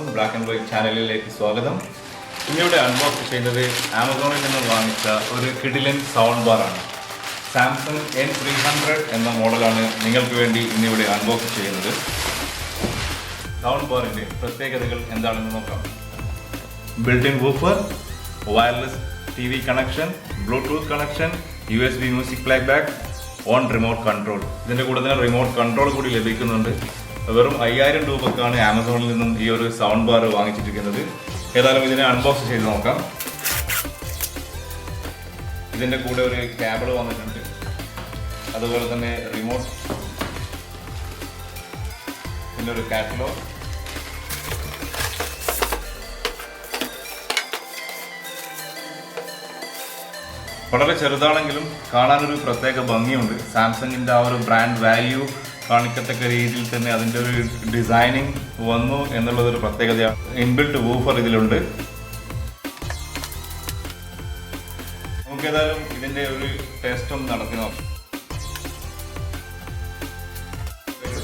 എല്ലാവർക്കും black and white ചാനലിലേക്ക് സ്വാഗതം. ഇന്നിവിടെ അൺബോക്സ് ചെയ്യുന്നത് ആമസോണിൽ നിന്ന് വാങ്ങിച്ച ഒരു കിഡിലൻ സൗണ്ട് ബാറാണ്. സാംസങ് N300 എന്ന മോഡലാണ് നിങ്ങൾക്ക് വേണ്ടി ഇന്നിവിടെ അൺബോക്സ് ചെയ്യുന്നത്. സൗണ്ട് ബാറിൻ്റെ പ്രത്യേകതകൾ എന്താണെന്ന് നോക്കാം. Built-in woofer, wireless TV connection, Bluetooth connection, USB music playback, on remote control. ഇതിൻ്റെ കൂടെ തന്നെ റിമോട്ട് കൺട്രോൾ കൂടി ലഭിക്കുന്നുണ്ട്. വെറും 5000 രൂപക്കാണ് ആമസോണിൽ നിന്നും ഈ ഒരു സൗണ്ട് ബാർ വാങ്ങിച്ചിരിക്കുന്നത്. ഏതായാലും ഇതിനെ അൺബോക്സ് ചെയ്ത് നോക്കാം. ഇതിൻ്റെ കൂടെ ഒരു കേബിൾ വന്നിട്ടുണ്ട്, അതുപോലെ തന്നെ റിമോട്ട്, പിന്നെ ഒരു കാറ്റലോഗ്, വളരെ ചെറുതാണെങ്കിലും കാണാനൊരു പ്രത്യേക ഭംഗിയുണ്ട്. സാംസങ്ങിൻ്റെ ആ ഒരു ബ്രാൻഡ് വാല്യൂ കാണിക്കത്തക്ക രീതിയിൽ തന്നെ അതിൻ്റെ ഒരു ഡിസൈനിങ് വന്നു എന്നുള്ളതൊരു പ്രത്യേകതയാണ്. ഇൻബിൽറ്റ് വൂഫർ ഇതിലുണ്ട്. നമുക്ക് ഏതായാലും ഇതിൻ്റെ ഒരു ടെസ്റ്റ് ഒന്ന് നടത്തി നോക്കാം.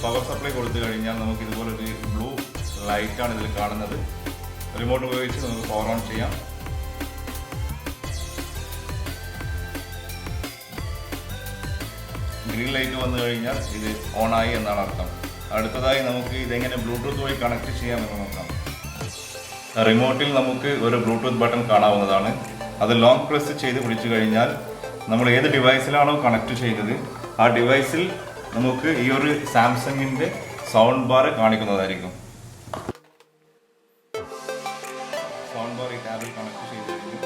പവർ സപ്ലൈ കൊടുത്തു കഴിഞ്ഞാൽ നമുക്ക് ഇതുപോലൊരു ബ്ലൂ ലൈറ്റാണ് ഇതിൽ കാണുന്നത്. റിമോട്ട് ഉപയോഗിച്ച് നമുക്ക് പവർ ഓൺ ചെയ്യാം. ഗ്രീൻ ലൈറ്റ് വന്നു കഴിഞ്ഞാൽ ഇത് ഓണായി എന്നാണ് അർത്ഥം. അടുത്തതായി നമുക്ക് ഇതെങ്ങനെ ബ്ലൂടൂത്ത് വഴി കണക്ട് ചെയ്യാമെന്ന് നോക്കാം. റിമോട്ടിൽ നമുക്ക് ഒരു ബ്ലൂടൂത്ത് ബട്ടൺ കാണാവുന്നതാണ്. അത് ലോങ് പ്രസ് ചെയ്ത് പിടിച്ചു കഴിഞ്ഞാൽ നമ്മൾ ഏത് ഡിവൈസിലാണോ കണക്ട് ചെയ്തത് ആ ഡിവൈസിൽ നമുക്ക് ഈ ഒരു സാംസങ്ങിൻ്റെ സൗണ്ട് ബാർ കാണിക്കുന്നതായിരിക്കും. സൗണ്ട് ബാർ ഈ ടാബിൽ കണക്ട് ചെയ്ത് കഴിഞ്ഞു.